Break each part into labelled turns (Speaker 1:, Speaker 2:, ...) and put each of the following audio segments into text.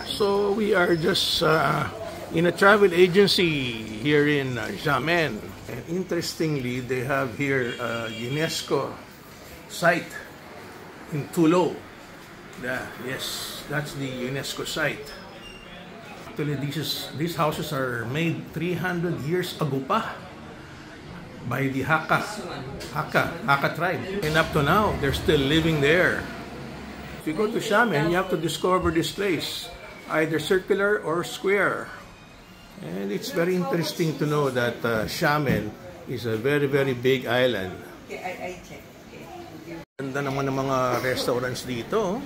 Speaker 1: So we are just in a travel agency here in Xiamen. And interestingly, they have here a UNESCO site in Tulou. Yes, that's the UNESCO site. Actually, these houses are made 300 years ago pa by the Hakka tribe. And up to now, they're still living there. If you go to Xiamen, you have to discover this place, either circular or square. And it's very interesting to know that Xiamen is a very, very big island. Ganda naman ng mga restaurants dito.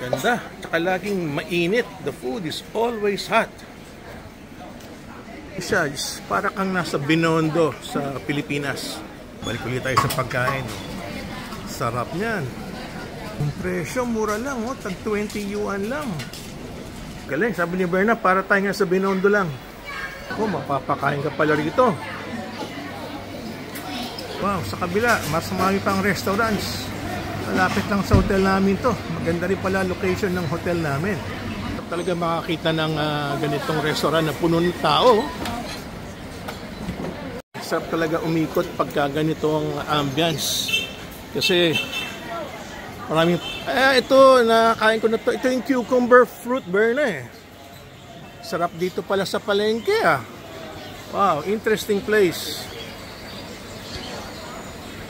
Speaker 1: Ganda. Tsaka laging mainit. The food is always hot. Siya, para kang nasa Binondo sa Pilipinas. Balik ulit tayo sa pagkain. Sarap niyan. Ang presyo, mura lang, tag 20 yuan lang. Galing, sabi ni Berna, para tayo nga sa Binondo lang. Mapapakain ka pala rito. Wow, sa kabila, mas marami pang restaurants. Malapit lang sa hotel namin to. Maganda rin pala location ng hotel namin. Talaga makakita ng ganitong restaurant na puno ng tao. Sarap talaga umikot pagka ganitong ambience. Kasi maraming, ito, nakain ko na to. Ito yung cucumber fruit Berna Sarap dito pala sa palengke Wow, interesting place.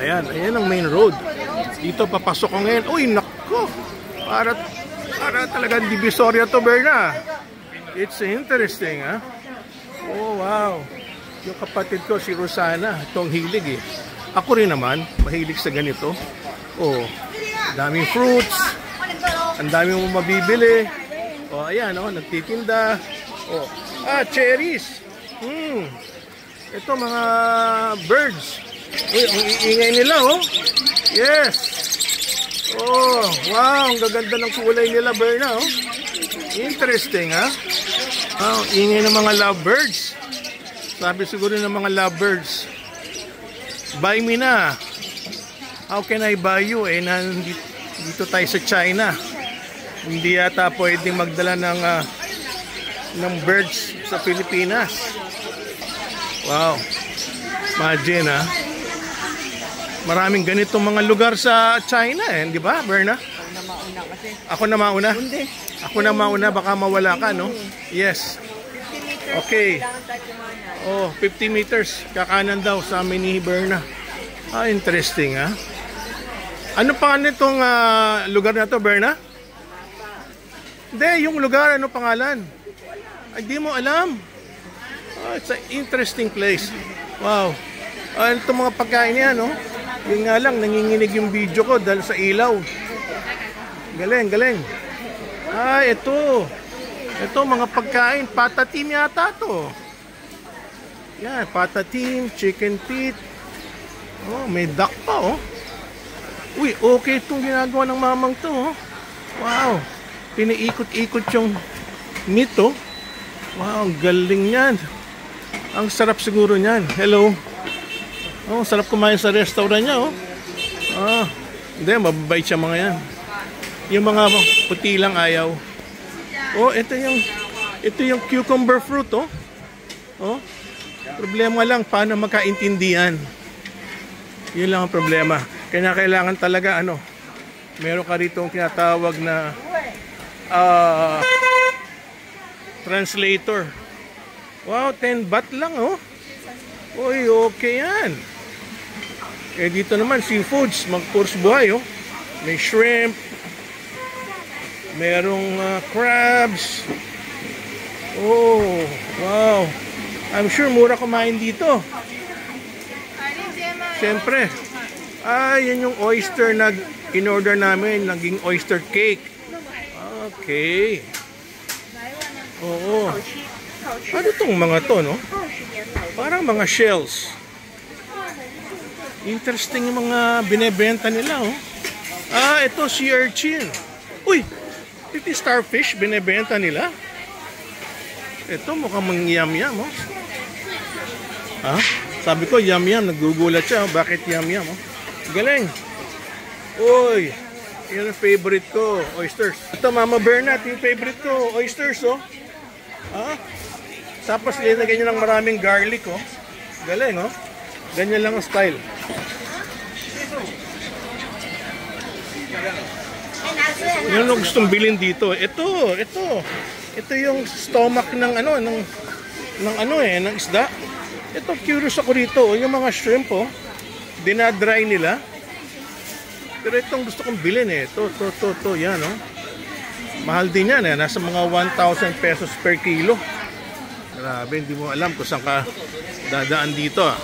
Speaker 1: Ayan ang main road. Dito papasok ko ngayon. Uy, nako! Para talagang divisoria to Berna. It's interesting Oh, wow. Yung kapatid ko, si Rosana, itong hilig Ako rin naman, mahilig sa ganito. Daming fruits. Ang dami mo mabibili. Ayan, nagtitinda. Cherries. Ito mga birds. Uy, ang iingay nila, Yes. Wow, ang gaganda ng kulay nila, Berna, Interesting, Ang ingay ng mga lovebirds. Sabi siguro ng mga lovebirds, buy me na. How can I buy you? Dito tayo sa China. Hindi yata pwedeng magdala ng birds sa Pilipinas. Wow. Imagine, Maraming ganitong mga lugar sa China, di ba, Berna? Ako na mauna. Ako na mauna, baka mawala ka, no? Yes. Okay. 50 meters. Kakanan daw sa amin ni Berna. Interesting, Ano pa nitong lugar na to, Berna? Hindi, yung lugar, ano pangalan? Ay, di mo alam. It's an interesting place. Wow. Itong mga pagkain yan, Yung nga lang, nanginginig yung video ko dahil sa ilaw. Galing, galing. Ito. Ito, mga pagkain. Patatim yata to. Yan, patatim, chicken feet. May duck pa, Uy, okay itong ginagawa ng mamang to, Wow. Piniikot-ikot yung meat, Wow, galing yan. Ang sarap siguro niyan. Hello. Sarap kumain sa restaurant niya, Hindi, mababait siya mga yan. Yung mga puti lang ayaw. Ito yung cucumber fruit, Problema lang, paano magkaintindihan? Yun lang ang problema. Kaya kailangan talaga, meron ka rito ang kinatawag na translator. Wow, 10 baht lang, Uy, okay yan. Dito naman, seafoods, mag-course buhay, May shrimp, merong crabs. Wow. I'm sure mura kumain dito. Siyempre. Yan yung oyster na in-order namin. Naging oyster cake. Okay. Ano itong mga to, Parang mga shells. Interesting yung mga binebenta nila, ito sea urchin. Uy, ito starfish binebenta nila. Ito mukhang mang-yam-yam, Sabi ko yam-yam, nagugulat siya. Bakit yam-yam, Galing. Uy, Yun ang favorite ko, oysters. Ito, Mama Bernat, yung favorite ko, oysters, oh. Ah? Tapos, linagyan nyo ng maraming garlic, oh. Galing, oh. Ganyan lang ang style. Yun ang gustong bilhin dito. Ito yung stomach ng ano, ng isda. Ito, curious ako dito, oh. Yung mga shrimp, oh. Dinadry nila. Pero itong gusto kong bilhin eh. Ito, yan, oh. Mahal din yan eh. Nasa mga 1,000 pesos per kilo. Grabe, hindi mo alam kung saan ka dadaan dito, ah.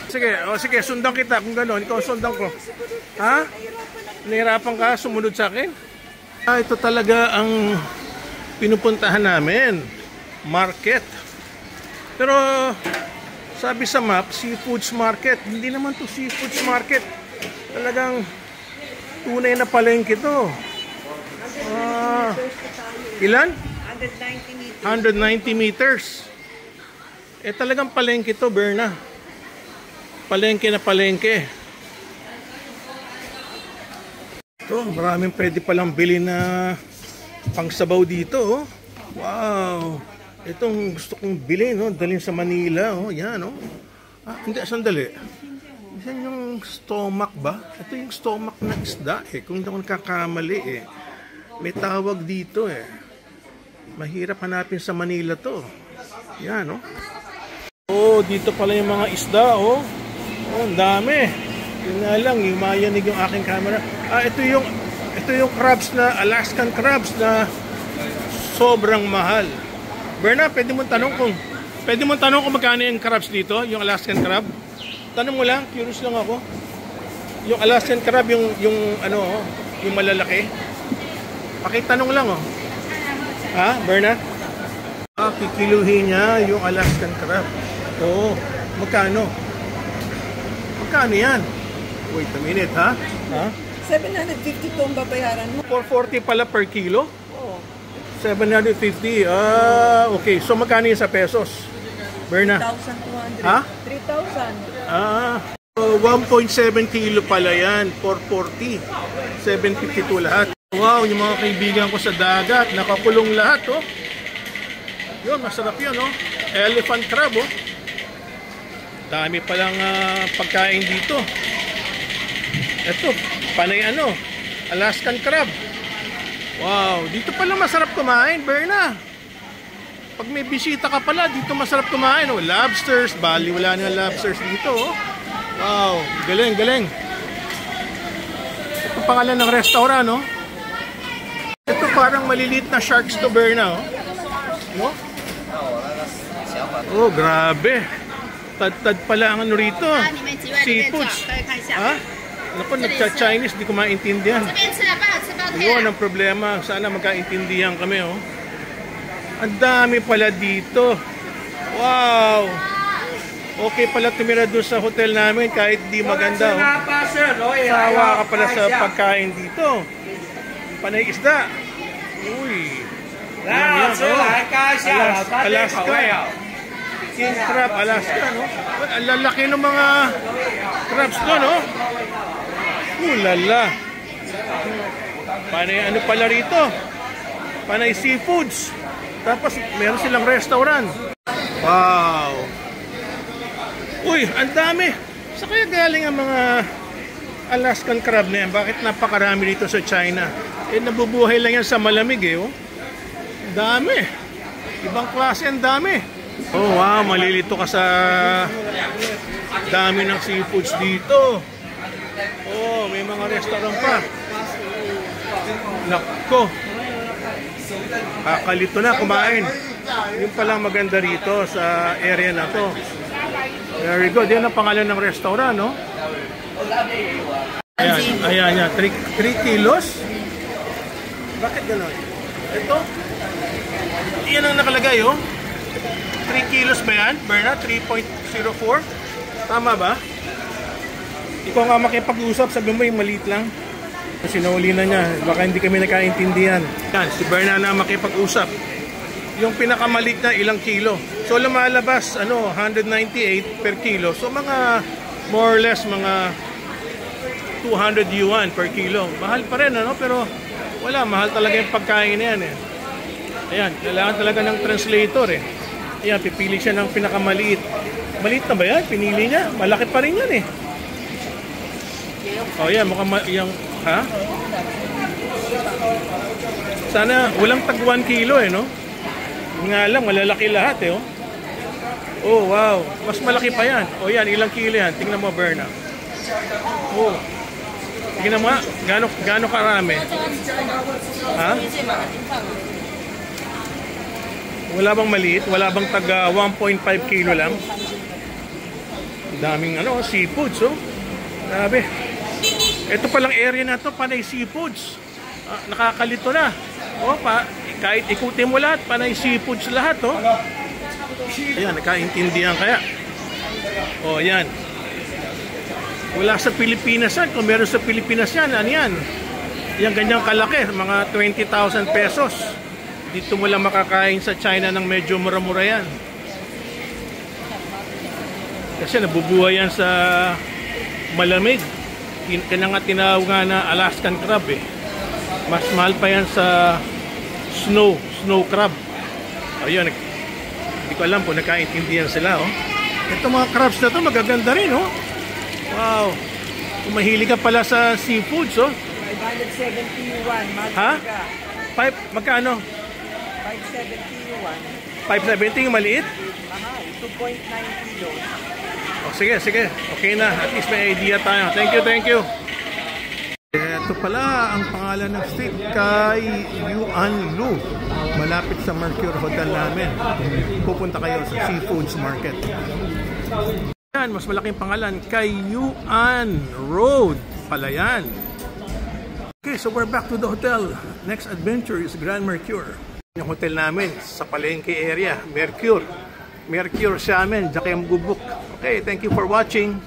Speaker 1: Sige, sundan kita kung gano'n. Ikaw sundan ko. Ha? Nahirapan ka sumunod sa akin? Ito talaga ang pinupuntahan namin. Market. Pero sabi sa map, seafoods market. Hindi naman to seafoods market. Talagang tunay na palengke to. Ilan? 190 meters. Talagang palengke to, Berna. Palengke na palengke. Ito, maraming pwede palang bilhin na pangsabaw dito, oh. Wow. Itong gusto kong bilhin, oh. Dalhin sa Manila, oh. Yan, oh. Hindi, sandali. Yan yung stomach ba? Ito yung stomach ng isda eh. Kung hindi ako nakakamali eh. May tawag dito eh. Mahirap hanapin sa Manila to. Yan, oh. Oh, dito pala yung mga isda, oh. Oh, ang dami. Yun nga lang, yumayanig yung aking camera. Ito yung crabs na, Alaskan crabs na sobrang mahal. Berna, pwede mong tanong kung magkano yung crabs dito, yung Alaskan crab? Tanong mo lang, curious lang ako. Yung Alaskan crab, yung malalaki. Pakitanong lang, oh. Ha, Berna? Kikiluhin niya yung Alaskan crab. Oo, magkano? Magkano yan? Wait a minute, ha?
Speaker 2: 750 to ang babayaran mo.
Speaker 1: 440 pala per kilo?
Speaker 2: Oo.
Speaker 1: 750. Okay. So magkano yun sa pesos? Berna?
Speaker 2: 3,200.
Speaker 1: Ha?
Speaker 2: 3,000.
Speaker 1: 1.7 kilo pala yan. 440. 752 lahat. Wow, yung mga kaibigan ko sa dagat, nakakulong lahat, oh. Yun, masarap yun, oh. Elephant crab, oh. Dami palang pagkain dito. Ito, panay Alaskan crab. Wow, dito pala masarap kumain, Berna. Pag may bisita ka pala, dito masarap kumain, oh. Lobsters, bali wala na lobsters dito, oh. Wow, galing, galing. Ito pangalan ng restaurant, no? Ito parang maliliit na sharks to, Berna, oh. No? Oh, grabe. Tad-tad pala ang ano rito. Seafoods. Ha? Naku, nagcha-Chinese, di ko maintindihan. Yun ang problema. Sana magkaintindihan kami, oh. Ang dami pala dito. Wow! Okay pala tumira doon sa hotel namin kahit di maganda, oh. Sawa ka pala sa pagkain dito. Panay isda. Uy. Yan, oh. Alaska. King crab, Alaska, no? Ang lalaki ng mga crabs doon, no? Lala. Panay ano pala rito? Panay seafoods. Tapos meron silang restaurant. Wow. Uy, ang dami. Sa kaya galing ang mga Alaskan crab na yan? Bakit napakarami dito sa China? Nabubuhay lang yan sa malamig, eh, oh. Dami. Ibang klase ang dami. Oh, wow, malilito ka sa dami ng seafoods dito. Oh, may mga restaurant pa. Nako. Kakalito na kumain. Yung palang maganda rito sa area na to. Very good. Yan ang pangalan ng restaurant, no? Ayan. 3 kilos? Bakit gano'n? Ito? Yan ang nakalagay, oh. 3 kilos ba yan? Berna, 3.04? Tama ba? Ikaw nga makipag-usap, sabi mo yung maliit lang. Sinuli na niya, baka hindi kami nakaintindihan. Yan, si Berna na makipag-usap. Yung pinakamaliit na ilang kilo. So lumalabas, 198 per kilo. So mga, more or less, mga 200 yuan per kilo. Mahal pa rin, ano? Pero wala, mahal talaga yung pagkain na yan eh. Ayan, kailangan talaga ng translator eh. Ayan, pipili siya ng pinakamaliit. Maliit na ba yan? Pinili niya? Malaki pa rin yan eh. Oh, yan, mukhang yung, ha? Sana walang tag 1 kilo eh, no? Nga lang, malalaki lahat eh, oh. Oh, wow. Mas malaki pa yan. Oh, yan, ilang kilo yan? Tingnan mo, Berna. Oh. Tingnan mo, gaano karami? Ha? Wala bang maliit? Wala bang taga 1.5 kilo lang? Daming ano, seafoods, oh. Grabe. Ito palang area na to, panay seafoods. Nakakalito na. Oh, kahit ikutin mo lahat, panay seafoods lahat, oh. Ayan, nakaintindihan kaya. Oh, yan. Wala sa Pilipinas yan. Kung meron sa Pilipinas yan, ano yan? Yan ganyang kalaki, mga 20,000 pesos. Dito mo lang makakain sa China ng medyo mura-mura yan. Kasi nabubuhay yan sa malamig. Kaya nga tinawag nga na Alaskan crab eh. Mas mahal pa yan sa snow crab. Ayun, hindi ko alam kung nakaintindihan sila, oh. Ito mga crabs na to magaganda rin, oh. Wow. Kung mahilig ka pala sa seafoods, oh.
Speaker 2: 570 yuan.
Speaker 1: Ha? Magkano?
Speaker 2: 570 yuan.
Speaker 1: 570 yung maliit?
Speaker 2: Mahal. 2.9 kilos.
Speaker 1: Oh, sige. Okay na. At least may idea tayo. Thank you. Ito pala ang pangalan ng street, kay Yuan Lu. Malapit sa Mercure Hotel namin. Pupunta kayo sa Seafoods Market. Yan, mas malaking pangalan, kay Yuan Road. Pala yan. Okay, so we're back to the hotel. Next adventure is Grand Mercure. Yung hotel namin sa Palengke area, Mercure. Mercure sa amin, Jakem Gubuk. Okay, thank you for watching.